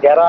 11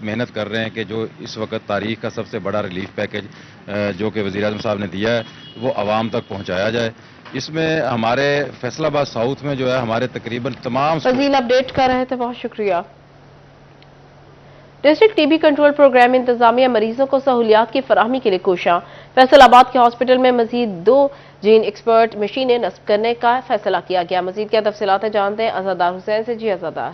محنت کر رہے ہیں کہ جو اس وقت تاریخ کا سب سے بڑا ریلیف پیکج جو کہ وزیر اعظم صاحب نے دیا ہے وہ عوام تک پہنچایا جائے. اس میں ہمارے فیصل آباد ساؤتھ میں جو ہے ہمارے تقریباً تمام فضیل اپڈیٹ کر رہے تھے، بہت شکریہ. District T B control programme انتظامیہ مریضوں کو سہولیات کی فراہمی کے لیے کوشاں. فیصل آباد کے ہاسپٹل میں مزید 2 جین ایکسپرٹ مشینیں نصب کرنے کا فیصلہ کیا گیا. مزید کیا تفصیلات ہیں جانتے ہیں عزادار حسین سے. جی عزادار.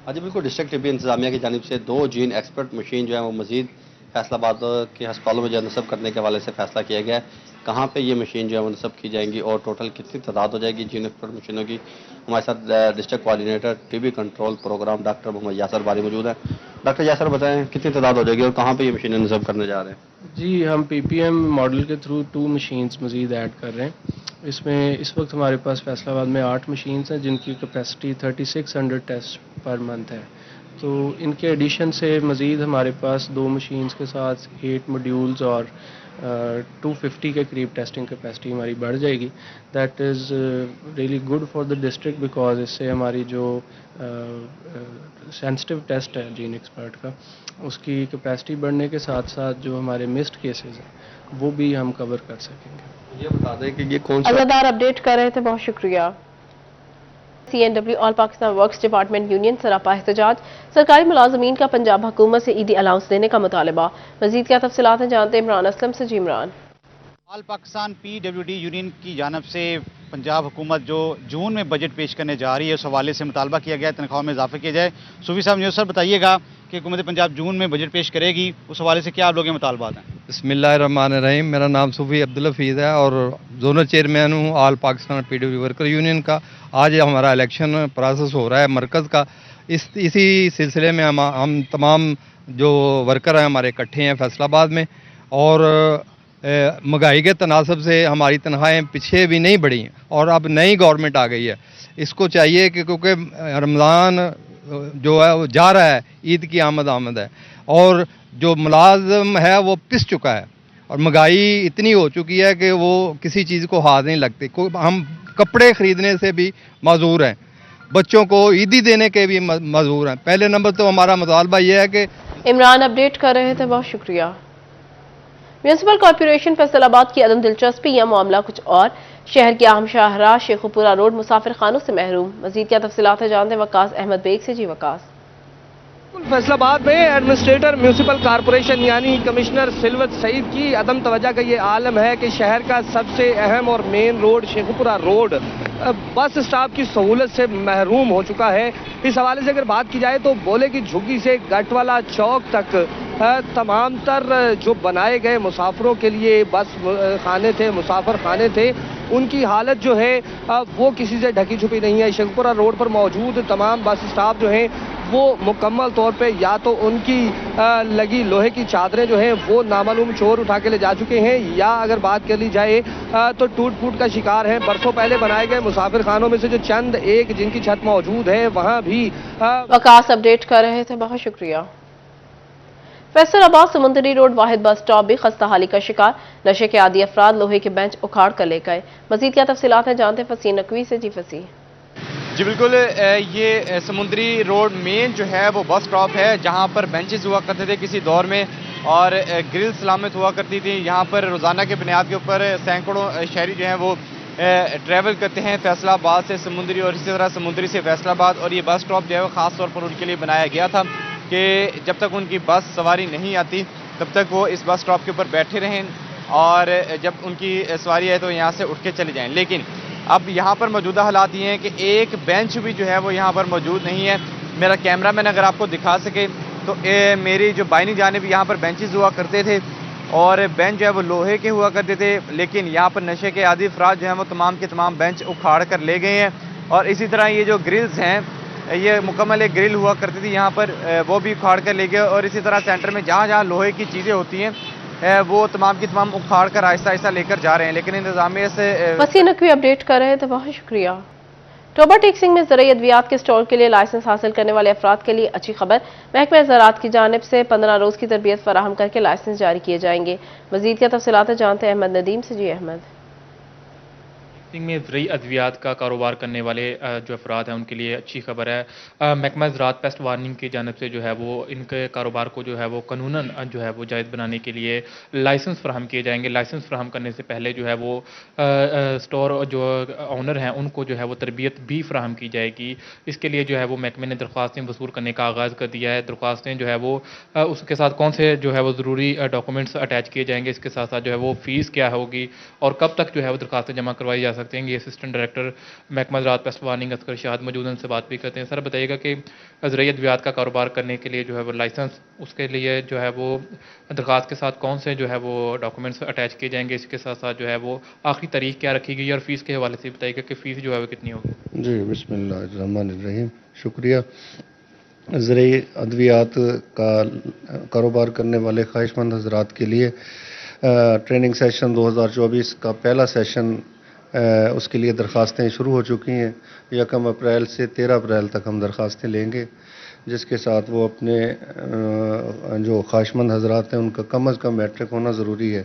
جی بالکل، ڈسٹرکٹ طبی انتظامیہ کی جانب سے 2 جین ایکسپرٹ مشین جو ہے وہ مزید فیصل آباد کے ہسپتالوں میں جو نصب کرنے کے حوالے سے فیصلہ کیا گیا ہے. کہاں پہ یہ مشین جو ہے وہ نصب کی جائیں گی اور ٹوٹل کتنی تعداد ہو جائے گی جین ایکسپرٹ مشینوں کی؟ ہمارے ساتھ district coordinator T B control program doctor Muhammad Yasir Bari موجود ہیں. ڈاکٹر یاسر بتائیں کتنی تعداد ہو جائے گی اور کہاں پہ یہ مشینیں نصب کرنے جا رہے ہیں؟ جی ہم پی پی ایم ماڈل کے تھرو 2 مشینز مزید ایڈ کر رہے ہیں. اس میں اس وقت ہمارے پاس فیصل آباد میں 8 مشینز ہیں جن کی کیپیسٹی 3600 ٹیسٹ پر منتھ ہے. تو ان کے ایڈیشن سے مزید ہمارے پاس 2 مشینز کے ساتھ 8 موڈیولز اور 250 کے قریب ٹیسٹنگ کیپیسٹی ہماری بڑھ جائے گی. That is really good for the district because اس سے ہماری جو سینسٹیو ٹیسٹ ہے جین ایکسپرٹ کا اس کی کیپیسٹی بڑھنے کے ساتھ ساتھ جو ہمارے مسڈ کیسز ہیں وہ بھی ہم کور کر سکیں گے. یہ بتا دیں کہ یہ کون سا عزادار اپڈیٹ کر رہے تھے، بہت شکریہ. CNW آل پاکستان ورکس ڈپارٹمنٹ یونین سراپا احتجاج. سرکاری ملازمین کا پنجاب حکومت سے عیدی الاؤنس دینے کا مطالبہ. مزید کیا تفصیلات ہیں جانتے ہیں عمران اسلم سے. جی عمران. آل پاکستان PWD یونین کی جانب سے پنجاب حکومت جو جون میں بجٹ پیش کرنے جا رہی ہے اس حوالے سے مطالبہ کیا گیا ہے تنخواہوں میں اضافہ کیا جائے. صوفی صاحب نیوز سر بتائیے گا کہ حکومت پنجاب جون میں بجٹ پیش کرے گی، اس حوالے سے کیا آپ لوگوں کے مطالبات ہیں؟ بسم اللہ الرحمن الرحیم. میرا نام صوفی عبدالحفیظ ہے اور زونل چیئرمین ہوں آل پاکستان PWD ورکر یونین کا. آج ہمارا الیکشن پروسیس ہو رہا ہے مرکز کا. اسی سلسلے میں ہم تمام جو ورکر ہیں ہمارے اکٹھے ہیں فیصل آباد میں. اور مہنگائی کے تناسب سے ہماری تنخواہیں پیچھے بھی نہیں بڑھی ہیں اور اب نئی گورنمنٹ آ گئی ہے. اس کو چاہیے کہ کیونکہ رمضان جو ہے وہ جا رہا ہے، عید کی آمد ہے اور جو ملازم ہے وہ پس چکا ہے اور مہنگائی اتنی ہو چکی ہے کہ وہ کسی چیز کو ہاتھ نہیں لگتی. ہم کپڑے خریدنے سے بھی معذور ہیں، بچوں کو عیدی دینے کے بھی معذور ہیں. پہلے نمبر تو ہمارا مطالبہ یہ ہے کہ عمران اپڈیٹ کر رہے تھے، بہت شکریہ. میونسپل کارپوریشن فیصل آباد کی عدم دلچسپی یا معاملہ کچھ اور. شہر کی اہم شاہراہ شیخوپورہ روڈ مسافر خانوں سے محروم. مزید کیا تفصیلات ہیں جانتے ہیں وقاص احمد بیگ سے. جی وقاص. فیصل آباد میں ایڈمنسٹریٹر میونسپل کارپوریشن یعنی کمشنر سلوت سعید کی عدم توجہ کا یہ عالم ہے کہ شہر کا سب سے اہم اور main road Sheikhupura road bus stop کی سہولت سے محروم ہو چکا ہے. اس حوالے سے اگر بات کی جائے تو بولے کی جھگی سے گٹ والا چوک تک تمام تر جو بنائے گئے مسافروں کے لیے بس خانے تھے، مسافر خانے تھے، ان کی حالت جو ہے وہ کسی سے ڈھکی چھپی نہیں ہے. شیخوپورہ روڈ پر موجود تمام بس اسٹاپ جو ہیں وہ مکمل طور پہ یا تو ان کی لگی لوہے کی چادریں جو ہیں وہ نامعلوم چور اٹھا کے لے جا چکے ہیں یا اگر بات کر لی جائے تو ٹوٹ پھوٹ کا شکار ہیں. برسوں پہلے بنائے گئے مسافر خانوں میں سے جو چند ایک جن کی چھت موجود ہے وہاں بھی وقاص اپڈیٹ کر رہے تھے، بہت شکریہ. فیصل آباد سمندری روڈ واحد بس اسٹاپ بھی خستہ حالی کا شکار. نشے کے عادی افراد لوہے کے بینچ اکھاڑ کر لے گئے. مزید کیا تفصیلات ہیں جانتے ہیں فصیح نقوی سے. جی فصیح. جی بالکل، یہ سمندری روڈ مین جو ہے وہ بس اسٹاپ ہے جہاں پر بینچز ہوا کرتے تھے کسی دور میں اور گرل سلامت ہوا کرتی تھی. یہاں پر روزانہ کے بنیاد کے اوپر سینکڑوں شہری جو ہیں وہ ٹریول کرتے ہیں فیصل آباد سے سمندری اور اسی طرح سمندری سے فیصل آباد. اور یہ بس اسٹاپ جو ہے وہ خاص طور پر ان کے لیے بنایا گیا تھا کہ جب تک ان کی بس سواری نہیں آتی تب تک وہ اس بس اسٹاپ کے اوپر بیٹھے رہیں اور جب ان کی سواری ہے تو یہاں سے اٹھ کے چلے جائیں. لیکن اب یہاں پر موجودہ حالات یہ ہیں کہ ایک بینچ بھی جو ہے وہ یہاں پر موجود نہیں ہے. میرا کیمرہ مین اگر آپ کو دکھا سکے تو میری جو بائنی جانب یہاں پر بینچز ہوا کرتے تھے اور بینچ جو ہے وہ لوہے کے ہوا کرتے تھے، لیکن یہاں پر نشے کے عادی افراد جو ہیں وہ تمام کے تمام بینچ اکھاڑ کر لے گئے ہیں. اور اسی طرح یہ جو گرلز ہیں یہ مکمل ایک گرل ہوا کرتی تھی یہاں پر وہ بھی اکھاڑ کر لے گئے. اور اسی طرح سینٹر میں جہاں جہاں لوہے کی چیزیں ہوتی ہیں وہ تمام کی تمام اکھاڑ کر آہستہ آہستہ لے کر جا رہے ہیں. لیکن انتظامیہ سے فصیح نقوی اپڈیٹ کر رہے تھے، بہت شکریہ. ٹوبا ٹیکسنگ میں زرعی ادویات کے اسٹور کے لیے لائسنس حاصل کرنے والے افراد کے لیے اچھی خبر. محکمہ زراعت کی جانب سے 15 روز کی تربیت فراہم کر کے لائسنس جاری کیے جائیں گے. مزید کیا تفصیلات جانتے ہیں احمد ندیم سے. جی احمد. میں زرعی ادویات کا کاروبار کرنے والے جو افراد ہیں ان کے لیے اچھی خبر ہے۔ محکمہ زراعت پیسٹ وارننگ کی جانب سے جو ہے وہ ان کے کاروبار کو جو ہے وہ قانوناً جو ہے وہ جائز بنانے کے لیے لائسنس فراہم کیے جائیں گے۔ لائسنس فراہم کرنے سے پہلے جو ہے وہ اسٹور جو آنر ہیں ان کو جو ہے وہ تربیت بھی فراہم کی جائے گی۔ اس کے لیے جو ہے وہ محکمے نے درخواستیں وصول کرنے کا آغاز کر دیا ہے۔ درخواستیں جو ہے وہ اس کے ساتھ کون سے جو ہے وہ ضروری ڈاکومنٹس اٹیچ کیے جائیں گے، اس کے ساتھ ساتھ جو ہے وہ فیس کیا ہوگی اور کب تک جو ہے وہ درخواستیں جمع کروائی جا سکتے ہیں۔ یہ اسسٹنٹ ڈائریکٹر محکمہ زراعت پیسٹ وارننگ اصغر شہاد موجود ہیں، ان سے بات بھی کرتے ہیں۔ سر بتائیے گا کہ زرعی ادویات کا کاروبار کرنے کے لیے جو ہے وہ لائسنس، اس کے لیے جو ہے وہ درخواست کے ساتھ کون سے جو ہے وہ ڈاکومنٹس اٹیچ کیے جائیں گے، اس کے ساتھ ساتھ جو ہے وہ آخری تاریخ کیا رکھی گئی اور فیس کے حوالے سے بتائیے گا کہ فیس جو ہے وہ کتنی ہوگی؟ جی بسم اللہ الرحمن الرحیم، شکریہ۔ زرعی ادویات کا کاروبار کرنے والے خواہش مند حضرات کے لیے ٹریننگ سیشن 2024 کا پہلا سیشن اس کے لیے درخواستیں شروع ہو چکی ہیں۔ 1 اپریل سے 13 اپریل تک ہم درخواستیں لیں گے، جس کے ساتھ وہ اپنے جو خواہش مند حضرات ہیں ان کا کم از کم میٹرک ہونا ضروری ہے،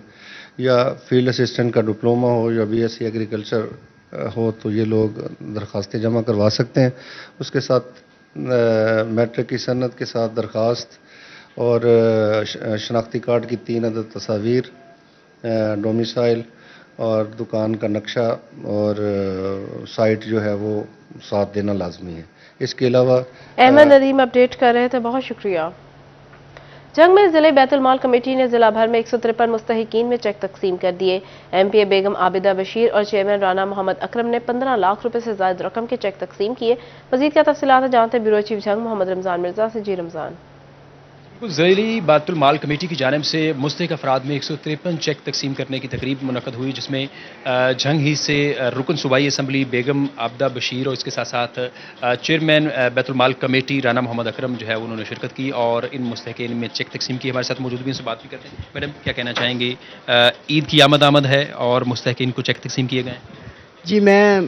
یا فیلڈ اسسٹنٹ کا ڈپلومہ ہو یا بی ایس سی ایگریکلچر ہو تو یہ لوگ درخواستیں جمع کروا سکتے ہیں۔ اس کے ساتھ میٹرک کی سند کے ساتھ درخواست اور شناختی کارڈ کی 3 عدد تصاویر، ڈومیسائل اور دکان کا نقشہ اور سائٹ جو ہے وہ ساتھ دینا لازمی ہے۔ اس کے علاوہ احمد ندیم اپڈیٹ کر رہے تھے، بہت شکریہ۔ جنگ میں ضلع بیت المال کمیٹی نے ضلع بھر میں 153 مستحقین میں چیک تقسیم کر دیے۔ ایم پی اے بیگم عابدہ بشیر اور چیئرمین رانا محمد اکرم نے 15 لاکھ روپے سے زائد رقم کے چیک تقسیم کیے۔ مزید کیا تفصیلات جانتے ہیں بیورو چیف جنگ محمد رمضان مرزا سے۔ جی رمضان۔ ضلعی بیت المال کمیٹی کی جانب سے مستحق افراد میں 153 چیک تقسیم کرنے کی تقریب منعقد ہوئی، جس میں جھنگ ہی سے رکن صوبائی اسمبلی بیگم عابدہ بشیر اور اس کے ساتھ ساتھ چیئرمین بیت المال کمیٹی رانا محمد اکرم جو ہے انہوں نے شرکت کی اور ان مستحقین میں چیک تقسیم کی۔ ہمارے ساتھ موجود بھی ان سے بات بھی کرتے ہیں۔ میڈم کیا کہنا چاہیں گے؟ عید کی آمد ہے اور مستحقین کو چیک تقسیم کیے گئے؟ جی میں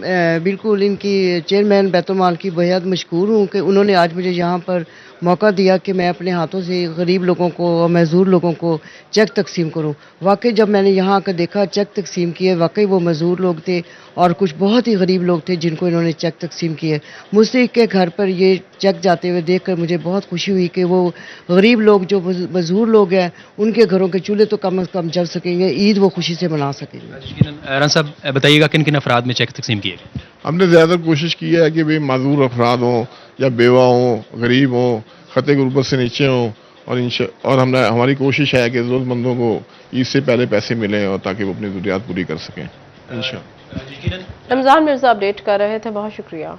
بالکل ان کی چیئرمین بیت المال کی بہت مشکور ہوں کہ انہوں نے آج مجھے یہاں پر موقع دیا کہ میں اپنے ہاتھوں سے غریب لوگوں کو اور معذور لوگوں کو چیک تقسیم کروں۔ واقعی جب میں نے یہاں آ کر دیکھا چیک تقسیم کیے، واقعی وہ معذور لوگ تھے اور کچھ بہت ہی غریب لوگ تھے جن کو انہوں نے چیک تقسیم کیے۔ مستحق کے گھر پر یہ چیک جاتے ہوئے دیکھ کر مجھے بہت خوشی ہوئی کہ وہ غریب لوگ جو معذور لوگ ہیں ان کے گھروں کے چولہے تو کم از کم جل سکیں گے، عید وہ خوشی سے منا سکیں گے۔ رن صاحب بتائیے گا کن کن افراد میں چیک تقسیم کیے گئے؟ ہم نے زیادہ کوشش کی ہے کہ بھئی معذور افراد ہوں یا بیوہ ہوں، غریب ہوں، خطے غربت سے نیچے ہوں، اور ہماری کوشش ہے کہ ضرورت مندوں کو عید سے پہلے پیسے ملیں اور تاکہ وہ اپنی ضروریات پوری کر سکیں انشاءاللہ۔ رمضان مرزا اپڈیٹ کر رہے تھے، بہت شکریہ۔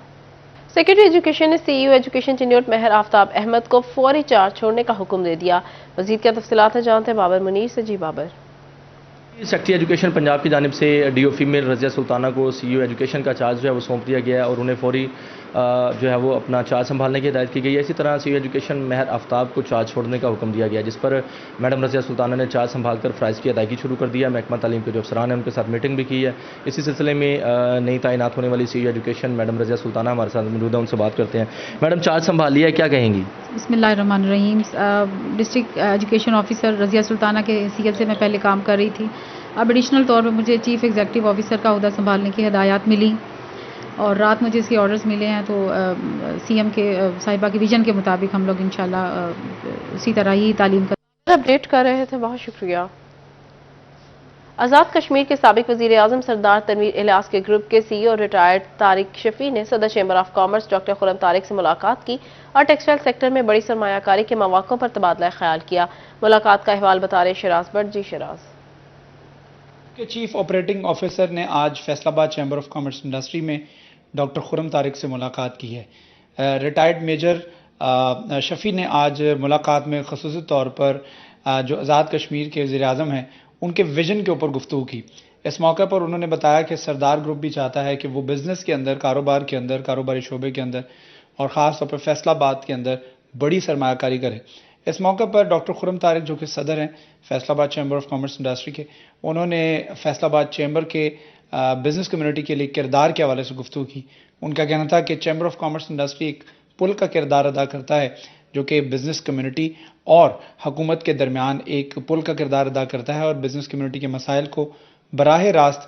سیکرٹری ایجوکیشن نے سی ای او ایجوکیشن ٹینیورڈ مہر آفتاب احمد کو فوری چارج چھوڑنے کا حکم دے دیا۔ مزید کیا تفصیلات ہیں جانتے ہیں بابر منیر سے۔ جی بابر۔ سیکرٹری ایجوکیشن پنجاب کی جانب سے ڈی او فیمیل رضیہ سلطانہ کو سی ای او ایجوکیشن کا چارج جو ہے وہ سونپ دیا گیا ہے اور انہیں فوری جو ہے وہ اپنا چارج سنبھالنے کی ہدایت کی گئی ہے۔ اسی طرح سی ای او ایجوکیشن مہر آفتاب کو چارج چھوڑنے کا حکم دیا گیا، جس پر میڈم رضیہ سلطانہ نے چارج سنبھال کر فرائض کی ادائیگی شروع کر دیا۔ محکمہ تعلیم کے جو افسران ہیں ان کے ساتھ میٹنگ بھی کی ہے۔ اسی سلسلے میں نئی تعینات ہونے والی سی ای او ایجوکیشن میڈم رضیہ سلطانہ ہمارے ساتھ موجود ہیں، ان سے بات کرتے ہیں۔ میڈم چارج سنبھال لیا ہے، کیا کہیں گی؟ بسم اللہ الرحمن الرحیم۔ ڈسٹرکٹ ایجوکیشن آفیسر رضیہ سلطانہ کے حیثیت سے میں پہلے کام کر رہی تھی، اب ایڈیشنل طور پر مجھے چیف ایگزیکٹو آفیسر کا عہدہ سنبھالنے کی ہدایات ملی اور رات مجھے اس کے آرڈرز ملے ہیں، تو سی ایم کے صاحبہ کے ویژن کے مطابق ہم لوگ انشاءاللہ اسی طرح ہی تعلیم کا اپڈیٹ کر رہے تھے، بہت شکریہ۔ آزاد کشمیر کے سابق وزیر اعظم سردار تنویر الیاس کے گروپ کے سی ای او ریٹائرڈ طارق شفیع نے صدر chamber of commerce doctor Khurram Tariq سے ملاقات کی اور ٹیکسٹائل سیکٹر میں بڑی سرمایہ کاری کے مواقع پر تبادلہ خیال کیا۔ ملاقات کا احوال بتا رہے شراز بٹ۔ جی شراز۔ چیف آپریٹنگ آفیسر نے آج Faisalabad chamber of commerce industry میں ڈاکٹر خرم طارق سے ملاقات کی ہے۔ ریٹائرڈ میجر شفیع نے آج ملاقات میں خصوصی طور پر جو آزاد کشمیر کے وزیر اعظم ہیں ان کے ویژن کے اوپر گفتگو کی۔ اس موقع پر انہوں نے بتایا کہ سردار گروپ بھی چاہتا ہے کہ وہ بزنس کے اندر، کاروبار کے اندر، کاروباری شعبے کے اندر اور خاص طور پر فیصل آباد کے اندر بڑی سرمایہ کاری کرے۔ اس موقع پر ڈاکٹر خرم طارق جو کہ صدر ہیں فیصل آباد چیمبر آف کامرس انڈسٹری کے، انہوں نے فیصل آباد چیمبر کے بزنس کمیونٹی کے لیے کردار کے حوالے سے گفتگو کی۔ ان کا کہنا تھا کہ چیمبر آف کامرس انڈسٹری ایک پل کا کردار ادا کرتا ہے، جو کہ بزنس کمیونٹی اور حکومت کے درمیان ایک پل کا کردار ادا کرتا ہے اور بزنس کمیونٹی کے مسائل کو براہ راست